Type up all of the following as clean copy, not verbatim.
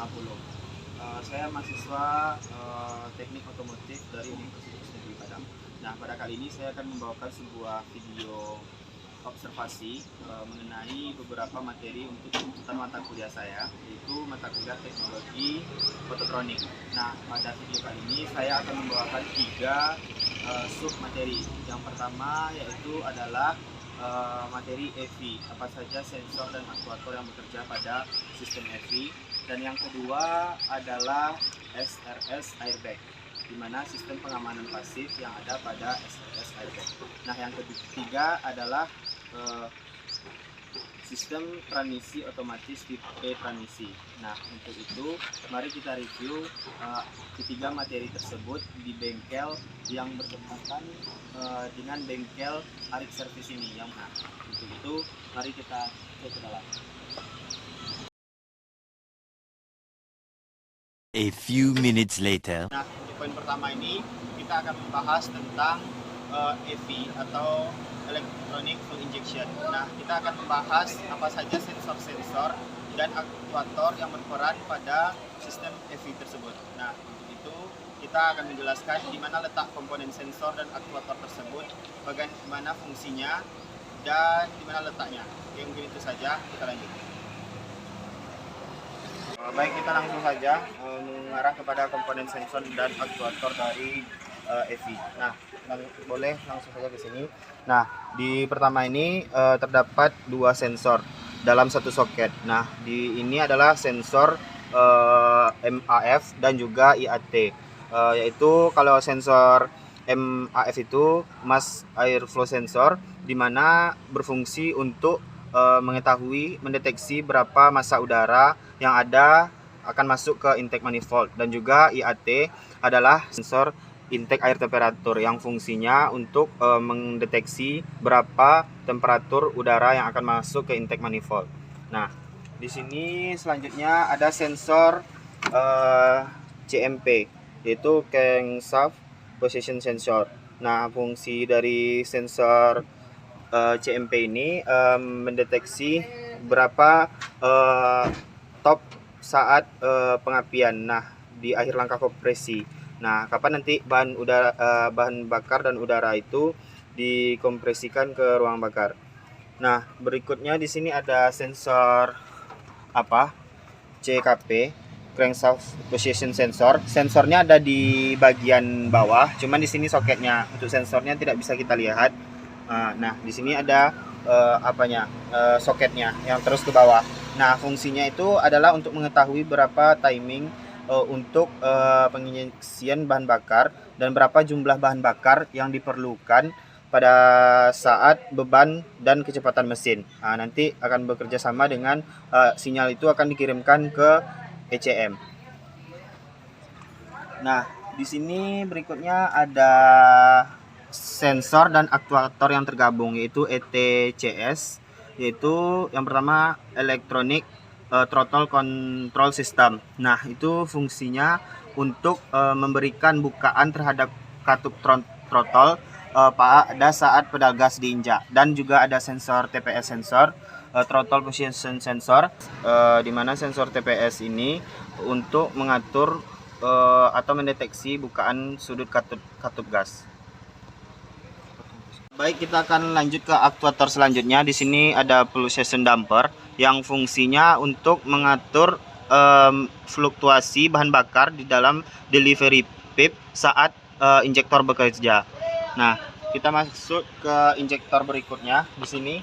50. Saya mahasiswa teknik otomotif dari Universitas Negeri Padang. Nah, pada kali ini saya akan membawakan sebuah video observasi mengenai beberapa materi untuk tuntutan mata kuliah saya, yaitu mata kuliah teknologi fototronik. Nah, pada video kali ini saya akan membawakan 3 sub materi. Yang pertama yaitu adalah materi EV, apa saja sensor dan aktuator yang bekerja pada sistem EV. Dan yang kedua adalah SRS airbag, di mana sistem pengamanan pasif yang ada pada SRS airbag. Nah, yang ketiga adalah sistem transmisi otomatis tipe transmisi. Nah, untuk itu mari kita review ketiga materi tersebut di bengkel yang berdekatan dengan bengkel Arik Service ini. Nah, untuk itu mari kita cek ke dalam. A few minutes later. Nah, di poin pertama ini kita akan membahas tentang EV atau Electronic Fuel Injection. Nah, kita akan membahas apa saja sensor-sensor dan aktuator yang berperan pada sistem EV tersebut. Nah, untuk itu kita akan menjelaskan di mana letak komponen sensor dan aktuator tersebut, bagaimana fungsinya, dan di mana letaknya. Oke, mungkin itu saja, kita lanjut. Baik, kita langsung saja mengarah kepada komponen sensor dan aktuator dari EV. Nah, boleh langsung saja ke sini. Nah, di pertama ini terdapat 2 sensor dalam satu soket. Nah, di ini adalah sensor MAF dan juga IAT. Yaitu kalau sensor MAF itu mass airflow sensor, di mana berfungsi untuk mendeteksi berapa massa udara yang ada akan masuk ke intake manifold. Dan juga IAT adalah sensor intake air temperatur yang fungsinya untuk mendeteksi berapa temperatur udara yang akan masuk ke intake manifold. Nah, di sini selanjutnya ada sensor CMP, yaitu Crankshaft Position Sensor. Nah, fungsi dari sensor CMP ini mendeteksi berapa top saat pengapian. Nah, di akhir langkah kompresi. Nah, kapan nanti bahan bakar dan udara itu dikompresikan ke ruang bakar. Nah, berikutnya di sini ada sensor CKP, Crankshaft Position Sensor. Sensornya ada di bagian bawah, cuman di sini soketnya. Untuk sensornya tidak bisa kita lihat. Nah, di sini ada soketnya yang terus ke bawah. Nah, fungsinya itu adalah untuk mengetahui berapa timing untuk penginjeksian bahan bakar dan berapa jumlah bahan bakar yang diperlukan pada saat beban dan kecepatan mesin. Nah, nanti akan bekerja sama dengan sinyal itu akan dikirimkan ke ECM. Nah, di sini berikutnya ada sensor dan aktuator yang tergabung, yaitu ETCS, yaitu yang pertama Electronic Throttle Control System. Nah, itu fungsinya untuk memberikan bukaan terhadap katup throttle pada saat pedal gas diinjak. Dan juga ada sensor TPS sensor, Throttle Position Sensor, di mana sensor TPS ini untuk mengatur atau mendeteksi bukaan sudut katup gas. Baik, kita akan lanjut ke aktuator selanjutnya. Di sini ada pulsation damper yang fungsinya untuk mengatur fluktuasi bahan bakar di dalam delivery pipe saat injektor bekerja. Nah, kita masuk ke injektor berikutnya. Di sini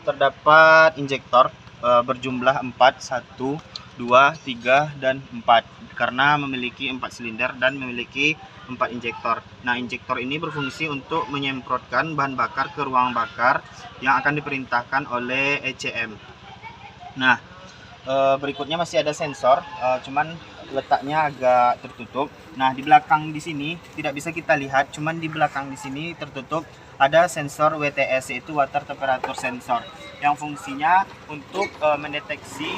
terdapat injektor berjumlah 4, 1, 2, 3, dan 4, karena memiliki 4 silinder dan memiliki 4 injektor. Nah, injektor ini berfungsi untuk menyemprotkan bahan bakar ke ruang bakar yang akan diperintahkan oleh ECM. Nah, berikutnya masih ada sensor, cuman letaknya agak tertutup. Nah, di belakang di sini tidak bisa kita lihat, cuman di belakang di sini tertutup ada sensor WTS, yaitu Water Temperature Sensor, yang fungsinya untuk mendeteksi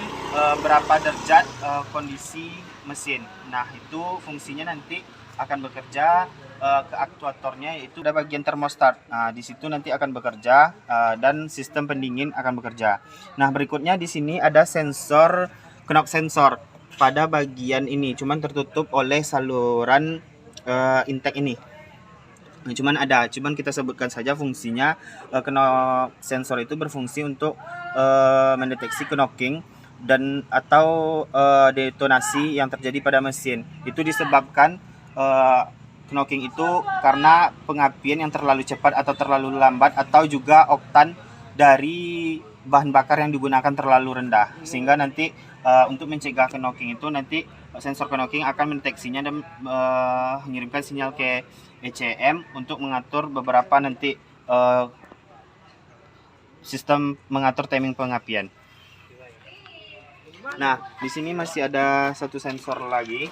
berapa derajat kondisi mesin. Nah, itu fungsinya nanti akan bekerja ke aktuatornya, yaitu ada bagian termostat. Nah, di situ nanti akan bekerja dan sistem pendingin akan bekerja. Nah, berikutnya di sini ada sensor knob sensor. pada bagian ini, cuman tertutup oleh saluran intake ini. Nah, cuman kita sebutkan saja fungsinya. Sensor itu berfungsi untuk mendeteksi knocking dan atau detonasi yang terjadi pada mesin. Itu disebabkan knocking itu karena pengapian yang terlalu cepat atau terlalu lambat, atau juga oktan dari bahan bakar yang digunakan terlalu rendah, sehingga nanti untuk mencegah knocking itu, nanti sensor knocking akan mendeteksinya dan mengirimkan sinyal ke ECM untuk mengatur beberapa nanti sistem mengatur timing pengapian. Nah, di sini masih ada satu sensor lagi.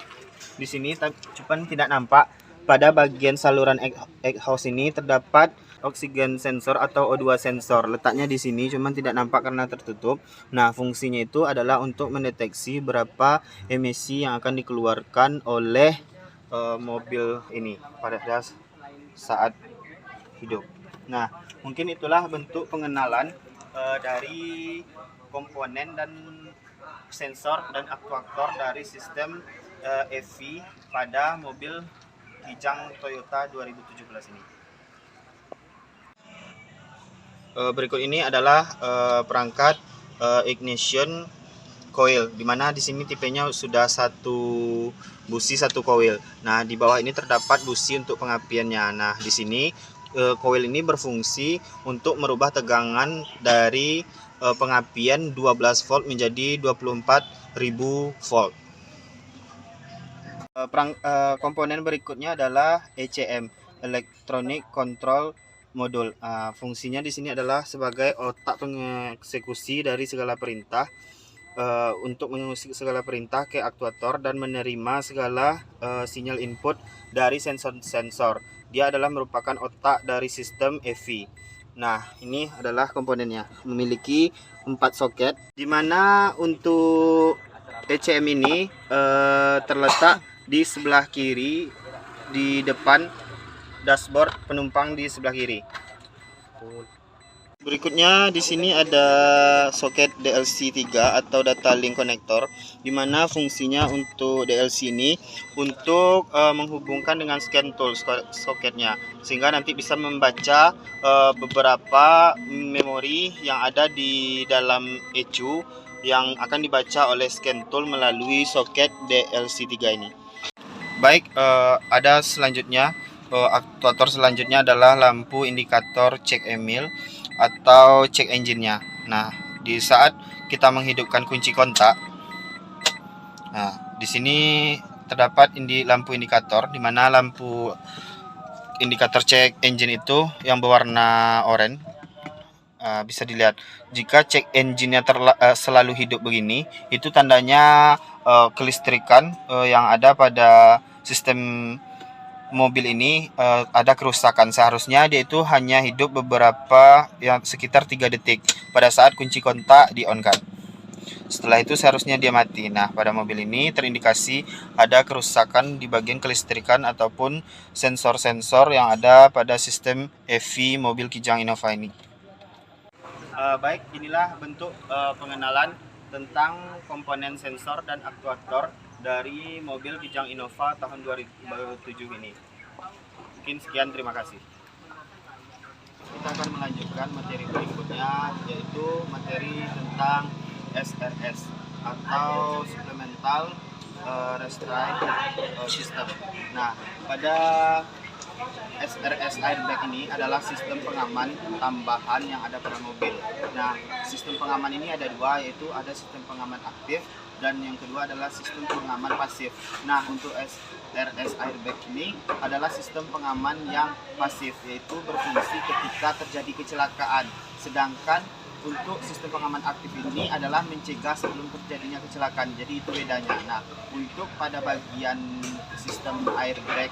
Di sini cuman tidak nampak. Pada bagian saluran exhaust ini terdapat oksigen sensor atau O2 sensor. Letaknya di sini, cuman tidak nampak karena tertutup. Nah, fungsinya itu adalah untuk mendeteksi berapa emisi yang akan dikeluarkan oleh mobil ini pada saat hidup. Nah, mungkin itulah bentuk pengenalan dari komponen dan sensor dan aktuator dari sistem EV pada mobil Kijang Toyota 2017 ini. Berikut ini adalah perangkat ignition coil, dimana di sini tipenya sudah satu busi satu coil. Nah, di bawah ini terdapat busi untuk pengapiannya. Nah, di sini coil ini berfungsi untuk merubah tegangan dari pengapian 12 volt menjadi 24.000 volt. Komponen berikutnya adalah ECM, Electronic Control Module. Fungsinya di sini adalah sebagai otak pengeksekusi dari segala perintah, untuk mengusik segala perintah ke aktuator dan menerima segala sinyal input dari sensor-sensor. Dia adalah merupakan otak dari sistem EV. Nah, ini adalah komponennya. Memiliki 4 soket, di mana untuk ECM ini terletak di sebelah kiri, di depan dashboard penumpang di sebelah kiri. Berikutnya di sini ada soket DLC 3 atau data link connector, di mana fungsinya untuk DLC ini untuk menghubungkan dengan scan tool soketnya, sehingga nanti bisa membaca beberapa memori yang ada di dalam ECU yang akan dibaca oleh scan tool melalui soket DLC 3 ini. Baik, ada selanjutnya, aktuator selanjutnya adalah lampu indikator check emil atau check engine-nya. Nah, di saat kita menghidupkan kunci kontak, nah di sini terdapat lampu indikator, di mana lampu indikator check engine itu yang berwarna oranye. Bisa dilihat, jika check engine-nya selalu hidup begini, itu tandanya kelistrikan yang ada pada sistem mobil ini ada kerusakan. Seharusnya dia itu hanya hidup beberapa, yang sekitar 3 detik pada saat kunci kontak di-on-kan. Setelah itu seharusnya dia mati. Nah, pada mobil ini terindikasi ada kerusakan di bagian kelistrikan ataupun sensor-sensor yang ada pada sistem EV mobil Kijang Innova ini. Baik, inilah bentuk pengenalan tentang komponen sensor dan aktuator dari mobil Kijang Innova tahun 2007 ini. Mungkin sekian, terima kasih. Kita akan melanjutkan materi berikutnya, yaitu materi tentang SRS atau Supplemental Restraint System. Nah, pada SRS airbag ini adalah sistem pengaman tambahan yang ada pada mobil. Nah, sistem pengaman ini ada dua, yaitu ada sistem pengaman aktif dan yang kedua adalah sistem pengaman pasif. Nah, untuk SRS airbag ini adalah sistem pengaman yang pasif, yaitu berfungsi ketika terjadi kecelakaan. Sedangkan untuk sistem pengaman aktif ini adalah mencegah sebelum terjadinya kecelakaan. Jadi itu bedanya. Nah, untuk pada bagian sistem airbag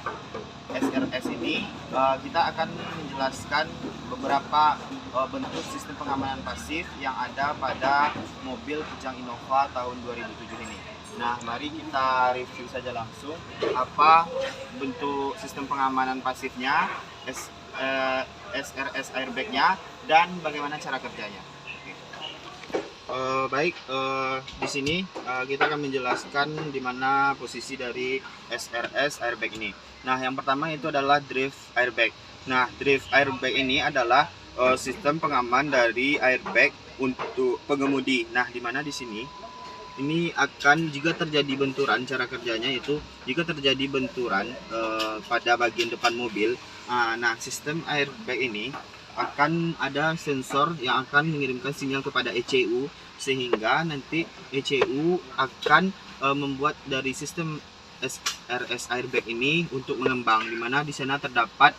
SRS ini kita akan menjelaskan beberapa bentuk sistem pengamanan pasif yang ada pada mobil Kijang Innova tahun 2007 ini. Nah, mari kita review saja langsung apa bentuk sistem pengamanan pasifnya, SRS airbag-nya, dan bagaimana cara kerjanya. Di sini kita akan menjelaskan di mana posisi dari SRS airbag ini. Nah, yang pertama itu adalah drift airbag. Nah, drift airbag ini adalah sistem pengaman dari airbag untuk pengemudi. Nah, di mana di sini ini akan jika terjadi benturan, cara kerjanya itu jika terjadi benturan pada bagian depan mobil. Nah, sistem airbag ini akan ada sensor yang akan mengirimkan sinyal kepada ECU, sehingga nanti ECU akan membuat dari sistem SRS airbag ini untuk mengembang, di mana di sana terdapat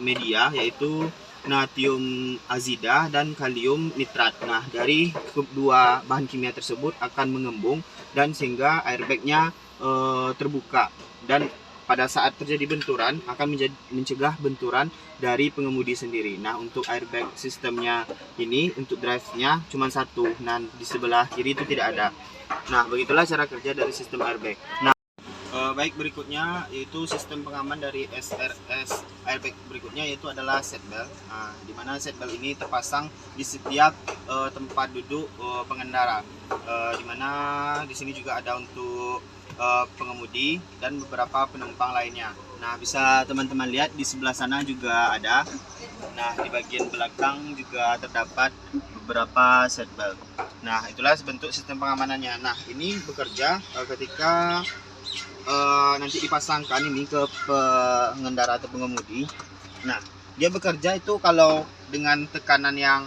media yaitu natrium azida dan kalium nitrat. Nah, dari kedua bahan kimia tersebut akan mengembung dan sehingga airbagnya terbuka, dan pada saat terjadi benturan akan mencegah benturan dari pengemudi sendiri. Nah, untuk airbag sistemnya ini untuk drive-nya cuma satu. Nah, di sebelah kiri itu tidak ada. Nah, begitulah cara kerja dari sistem airbag. Nah, berikutnya yaitu sistem pengaman dari SRS airbag berikutnya yaitu adalah seatbelt. Nah, di mana seatbelt ini terpasang di setiap tempat duduk pengendara. Di mana di sini juga ada untuk pengemudi dan beberapa penumpang lainnya. Nah, bisa teman-teman lihat di sebelah sana juga ada. Nah, di bagian belakang juga terdapat beberapa seatbelt. Nah, itulah bentuk sistem pengamanannya. Nah, ini bekerja ketika nanti dipasangkan ini ke pengendara atau pengemudi. Nah, dia bekerja itu kalau dengan tekanan yang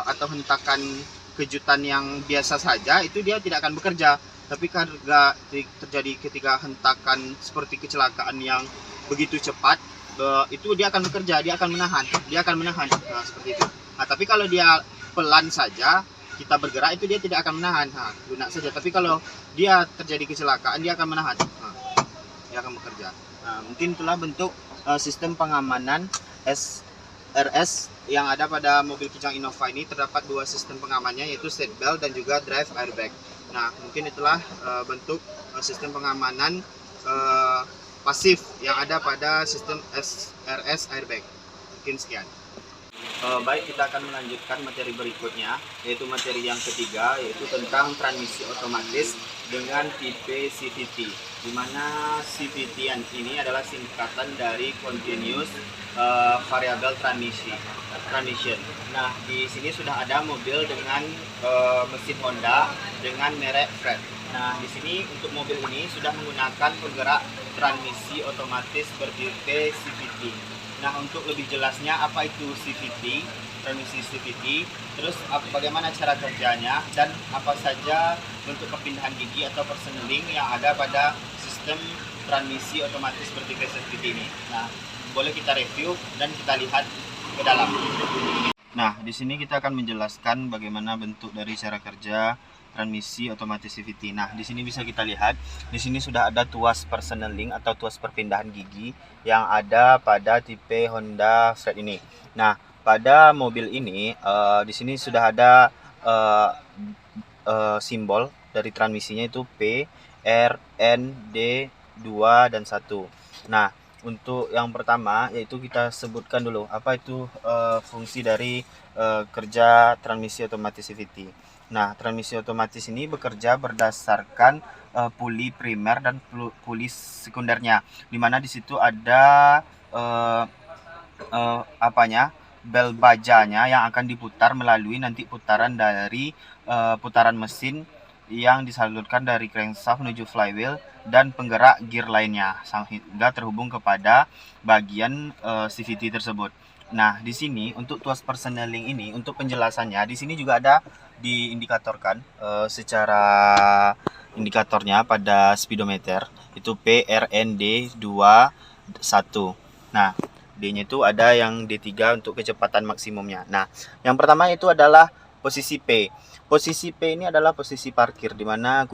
atau hentakan kejutan yang biasa saja itu dia tidak akan bekerja. Tapi karena terjadi ketika hentakan seperti kecelakaan yang begitu cepat, itu dia akan bekerja, dia akan menahan, nah, seperti itu. Nah, tapi kalau dia pelan saja kita bergerak itu dia tidak akan menahan, lunak saja. Tapi kalau dia terjadi kecelakaan dia akan menahan, dia akan bekerja. Nah, mungkin itulah bentuk sistem pengamanan SRS yang ada pada mobil Kijang Innova ini. Terdapat dua sistem pengamannya yaitu seatbelt dan juga drive airbag. Nah, mungkin itulah bentuk sistem pengamanan pasif yang ada pada sistem SRS airbag. Mungkin sekian. Kita akan melanjutkan materi berikutnya, yaitu materi yang ketiga, yaitu tentang transmisi otomatis dengan tipe CVT, di mana CVT ini adalah singkatan dari Continuous Variable Transmission. Nah, di sini sudah ada mobil dengan mesin Honda dengan merek Fred. Nah, di sini untuk mobil ini sudah menggunakan penggerak transmisi otomatis bertipe CVT. Nah, untuk lebih jelasnya apa itu CVT, transmisi CVT, terus bagaimana cara kerjanya, dan apa saja bentuk perpindahan gigi atau persneling yang ada pada sistem transmisi otomatis bertipe CVT ini. Nah, boleh kita review dan kita lihat ke dalam. Nah, di sini kita akan menjelaskan bagaimana bentuk dari cara kerja transmisi otomatis CVT. Nah, di sini bisa kita lihat, di sini sudah ada tuas persneling atau tuas perpindahan gigi yang ada pada tipe Honda Fred ini. Nah, pada mobil ini di sini sudah ada simbol dari transmisinya itu P, R, N, D, 2 dan 1. Nah, untuk yang pertama yaitu kita sebutkan dulu apa itu fungsi dari kerja transmisi otomatis CVT. Nah, transmisi otomatis ini bekerja berdasarkan puli primer dan puli sekundernya, dimana di situ ada bel bajanya yang akan diputar melalui nanti putaran dari putaran mesin yang disalurkan dari crankshaft menuju flywheel dan penggerak gear lainnya sehingga terhubung kepada bagian CVT tersebut. Nah, di sini untuk tuas persneling ini, untuk penjelasannya di sini juga ada diindikatorkan secara indikatornya pada speedometer itu PRND 21. Nah, D-nya itu ada yang D3 untuk kecepatan maksimumnya. Nah, yang pertama itu adalah posisi P. Posisi P ini adalah posisi parkir, di mana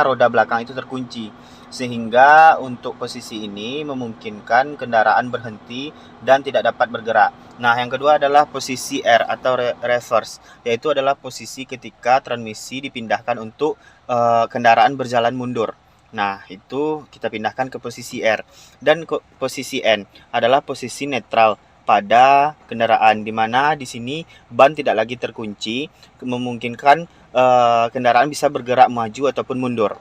roda belakang itu terkunci, sehingga untuk posisi ini memungkinkan kendaraan berhenti dan tidak dapat bergerak. Nah, yang kedua adalah posisi R atau reverse, yaitu adalah posisi ketika transmisi dipindahkan untuk kendaraan berjalan mundur. Nah, itu kita pindahkan ke posisi R. Dan posisi N adalah posisi netral, pada kendaraan, di mana di sini ban tidak lagi terkunci, memungkinkan kendaraan bisa bergerak maju ataupun mundur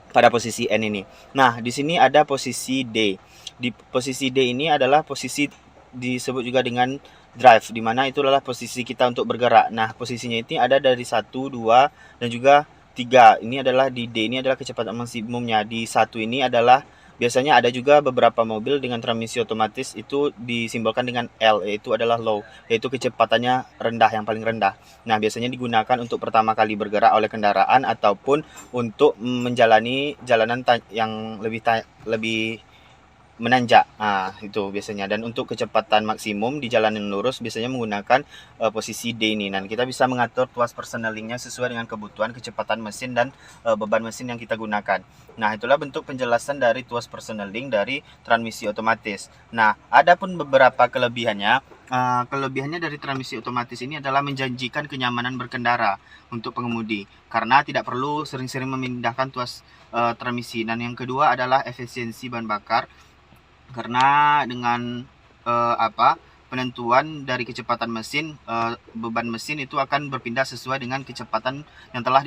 pada posisi N ini. Nah, di sini ada posisi D. Di posisi D ini adalah posisi disebut juga dengan drive, di mana itu adalah posisi kita untuk bergerak. Nah, posisinya ini ada dari 1, 2, dan juga 3. Ini adalah di D ini adalah kecepatan maksimumnya. Di 1 ini adalah biasanya ada juga beberapa mobil dengan transmisi otomatis itu disimbolkan dengan L, yaitu adalah low, yaitu kecepatannya rendah, yang paling rendah. Nah, biasanya digunakan untuk pertama kali bergerak oleh kendaraan ataupun untuk menjalani jalanan yang lebih menanjak. Nah, itu biasanya. Dan untuk kecepatan maksimum di jalan yang lurus biasanya menggunakan posisi D ini. Dan kita bisa mengatur tuas persnelingnya sesuai dengan kebutuhan kecepatan mesin dan beban mesin yang kita gunakan. Nah, itulah bentuk penjelasan dari tuas persneling dari transmisi otomatis. Nah, ada pun beberapa kelebihannya. Kelebihannya dari transmisi otomatis ini adalah menjanjikan kenyamanan berkendara untuk pengemudi karena tidak perlu sering-sering memindahkan tuas transmisi. Dan yang kedua adalah efisiensi bahan bakar, karena dengan penentuan dari kecepatan mesin, beban mesin itu akan berpindah sesuai dengan kecepatan yang telah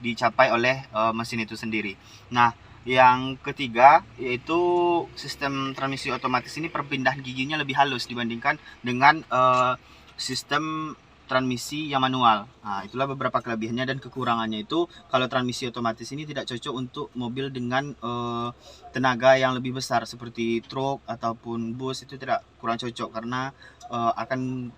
dicapai oleh mesin itu sendiri. Nah, yang ketiga yaitu sistem transmisi otomatis ini perpindahan giginya lebih halus dibandingkan dengan sistem transmisi yang manual. Nah, itulah beberapa kelebihannya. Dan kekurangannya itu kalau transmisi otomatis ini tidak cocok untuk mobil dengan tenaga yang lebih besar seperti truk ataupun bus, itu kurang cocok karena akan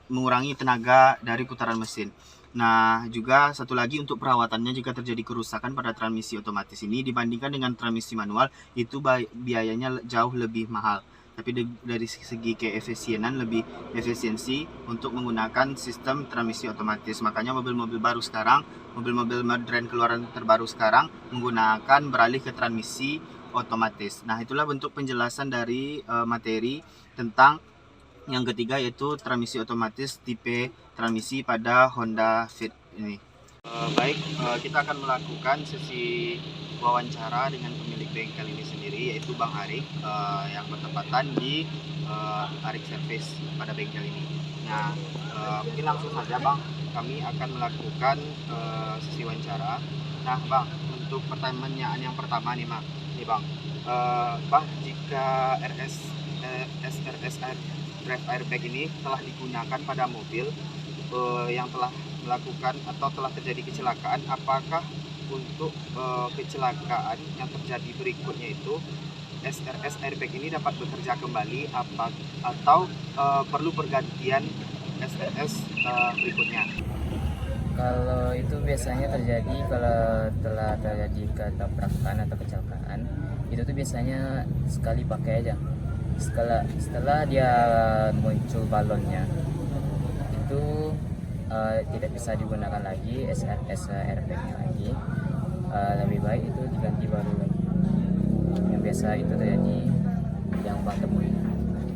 mengurangi tenaga dari putaran mesin. Nah, juga satu lagi untuk perawatannya, jika terjadi kerusakan pada transmisi otomatis ini dibandingkan dengan transmisi manual, itu biayanya jauh lebih mahal. Tapi dari segi keefisienan lebih efisiensi untuk menggunakan sistem transmisi otomatis. Makanya mobil-mobil baru sekarang, mobil-mobil modern keluaran terbaru sekarang menggunakan beralih ke transmisi otomatis. Nah, itulah bentuk penjelasan dari materi tentang yang ketiga, yaitu transmisi otomatis tipe transmisi pada Honda Fit ini. Baik, kita akan melakukan sesi wawancara dengan pemilik bengkel ini sendiri, yaitu Bang Arik, yang bertepatan di Arik Service pada bengkel ini. Nah, mungkin langsung saja Bang, kami akan melakukan sesi wawancara. Nah Bang, untuk pertanyaan yang pertama nih Bang, Bang, jika SRS drive airbag ini telah digunakan pada mobil yang telah melakukan atau telah terjadi kecelakaan, apakah untuk kecelakaan yang terjadi berikutnya itu SRS airbag ini dapat bekerja kembali atau perlu pergantian SRS berikutnya? Kalau itu biasanya terjadi kalau telah terjadi ketabrakan atau kecelakaan, itu tuh biasanya sekali pakai aja. Setelah dia muncul balonnya, itu tidak bisa digunakan lagi SRS airbag-nya lagi. Lebih baik itu diganti baru lagi. Yang biasa itu terjadi yang Bang temui.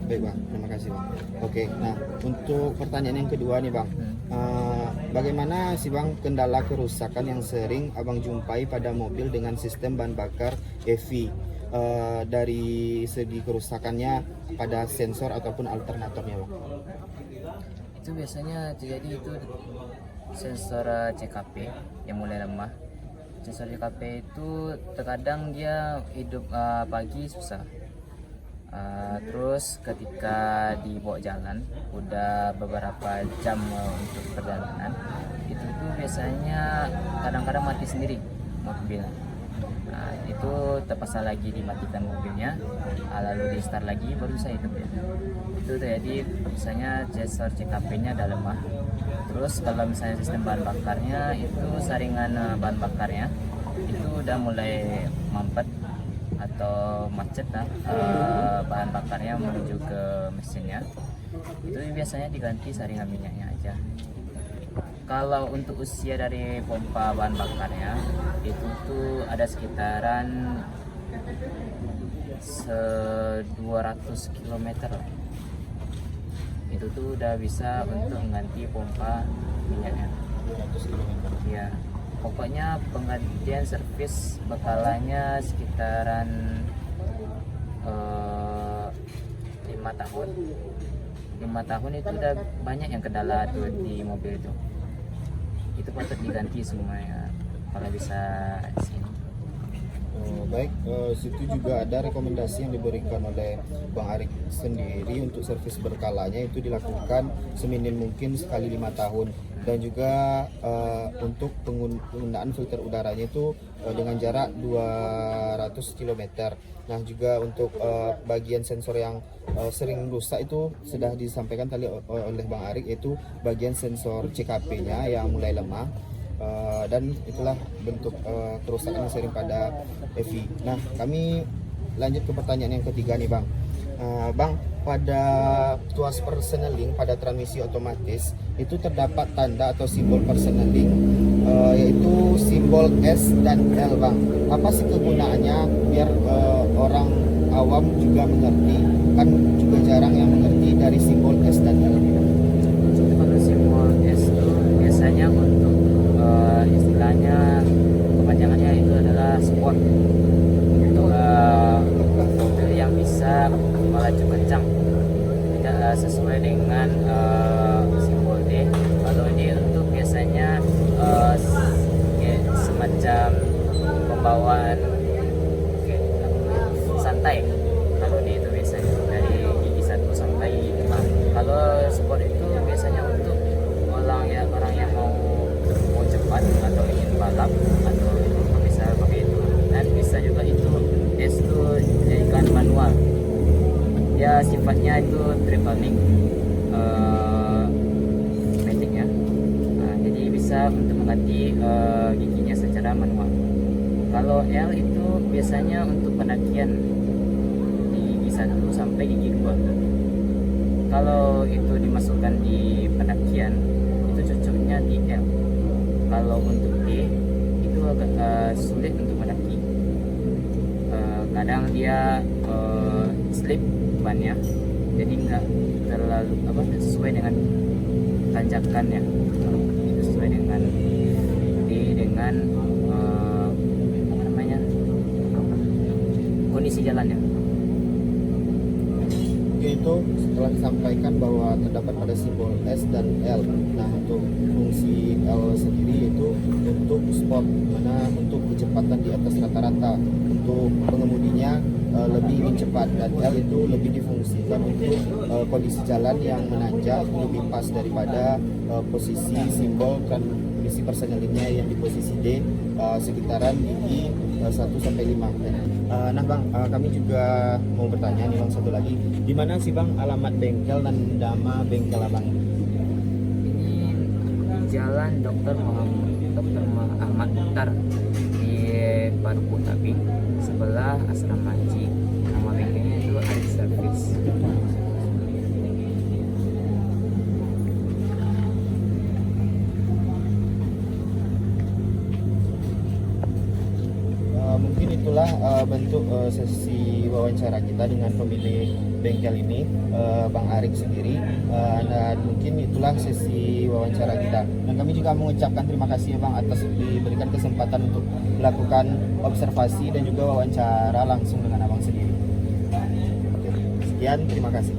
Baik Bang, terima kasih Bang. Oke, nah untuk pertanyaan yang kedua nih Bang, bagaimana sih Bang kendala kerusakan yang sering Abang jumpai pada mobil dengan sistem bahan bakar EV, dari segi kerusakannya pada sensor ataupun alternatornya Bang? Itu biasanya terjadi itu sensor CKP yang mulai lemah. Sensor CKP itu terkadang dia hidup pagi susah. Terus ketika dibawa jalan udah beberapa jam untuk perjalanan, itu tuh biasanya kadang-kadang mati sendiri mobil. Nah, itu terpaksa lagi dimatikan mobilnya, lalu di start lagi baru bisa hidup ya. Itu terjadi misalnya sensor CKP-nya udah lemah. Terus kalau misalnya sistem bahan bakarnya itu saringan bahan bakarnya itu udah mulai mampet atau macet bahan bakarnya menuju ke mesinnya, itu biasanya diganti saringan minyaknya aja. Kalau untuk usia dari pompa bahan bakarnya itu tuh ada sekitaran 200 km lah. Itu tuh udah bisa untuk mengganti pompa minyaknya. 200 km. Ya. Pokoknya penggantian servis bekalannya sekitaran 5 tahun. 5 tahun itu udah banyak yang kendala tuh di mobil itu patut diganti semuanya kalau bisa di sini. Baik, situ juga ada rekomendasi yang diberikan oleh Bang Arik sendiri untuk servis berkalanya itu dilakukan seminim mungkin sekali 5 tahun, dan juga untuk penggunaan filter udaranya itu dengan jarak 200 km. Nah, juga untuk bagian sensor yang sering rusak itu sudah disampaikan tadi oleh Bang Arik, yaitu bagian sensor CKP-nya yang mulai lemah. Dan itulah bentuk kerusakan yang sering pada EV. Nah, kami lanjut ke pertanyaan yang ketiga nih, Bang. Bang, pada tuas personeling pada transmisi otomatis itu terdapat tanda atau simbol personeling, yaitu simbol S dan L, Bang. Apa sih kegunaannya biar orang awam juga mengerti? Kan juga jarang yang mengerti dari simbol S dan L. Kalau simbol S itu biasanya untuk istilahnya kepanjangannya itu adalah sport, untuk mobil yang bisa melaju kencang, tidak sesuai dengan simbol D. Kalau D untuk biasanya semacam pembawaan santai. Kalau D itu biasanya dari gigi 1 sampai gigi 5. Kalau sport itu biasanya untuk orang yang mau cepat atau ingin balap, atau bisa pakai itu. Dan bisa juga itu S itu dijadikan manual, ya sifatnya itu traveling matic ya. Jadi bisa untuk mengganti giginya secara manual. Kalau L itu biasanya untuk pendakian di gigi 1 sampai gigi 2. Kalau itu dimasukkan di pendakian itu cocoknya di L. Kalau untuk D itu agak sulit untuk mendaki. Kadang dia slip bannya, jadi nggak terlalu sesuai dengan tanjakannya. Itu sesuai dengan D dengan kondisi jalannya. Itu setelah disampaikan bahwa terdapat pada simbol S dan L. Nah, untuk fungsi L sendiri itu untuk sport, mana untuk kecepatan di atas rata-rata, untuk pengemudinya lebih ingin cepat, dan L itu lebih difungsikan untuk kondisi jalan yang menanjak, lebih pas daripada posisi simbol transmisi personelingnya yang di posisi D, sekitaran gigi 1 sampai 5. Nah, Bang, kami juga mau bertanya nih, Bang, satu lagi. Di mana sih, Bang, alamat bengkel dan nama bengkel Abang? Ini di Jalan Dr. Ahmad Mukhtar di Parku Tabi, sebelah Asrama Haji. Nama bengkelnya itu Arik Service. Mungkin itulah bentuk sesi wawancara kita dengan pemilik bengkel ini, Bang Arik sendiri, dan mungkin itulah sesi wawancara kita. Dan kami juga mengucapkan terima kasih ya, Bang, atas diberikan kesempatan untuk melakukan observasi dan juga wawancara langsung dengan Abang sendiri. Oke, sekian, terima kasih.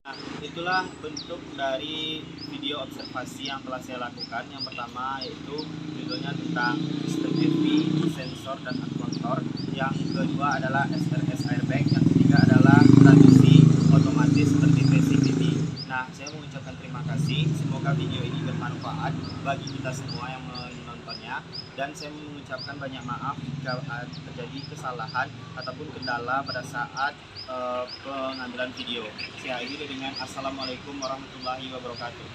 Nah, itulah bentuk dari video observasi yang telah saya lakukan. Yang pertama yaitu judulnya tentang sistem EV, sensor dan aktuator. Yang kedua adalah SRS airbag. Yang ketiga adalah transmisi otomatis seperti PCVT. Nah, saya mengucapkan terima kasih. Semoga video ini bermanfaat bagi kita semua yang menontonnya. Dan saya mengucapkan banyak maaf jika terjadi kesalahan ataupun kendala pada saat pengambilan video. Saya akhiri dengan Assalamualaikum warahmatullahi wabarakatuh.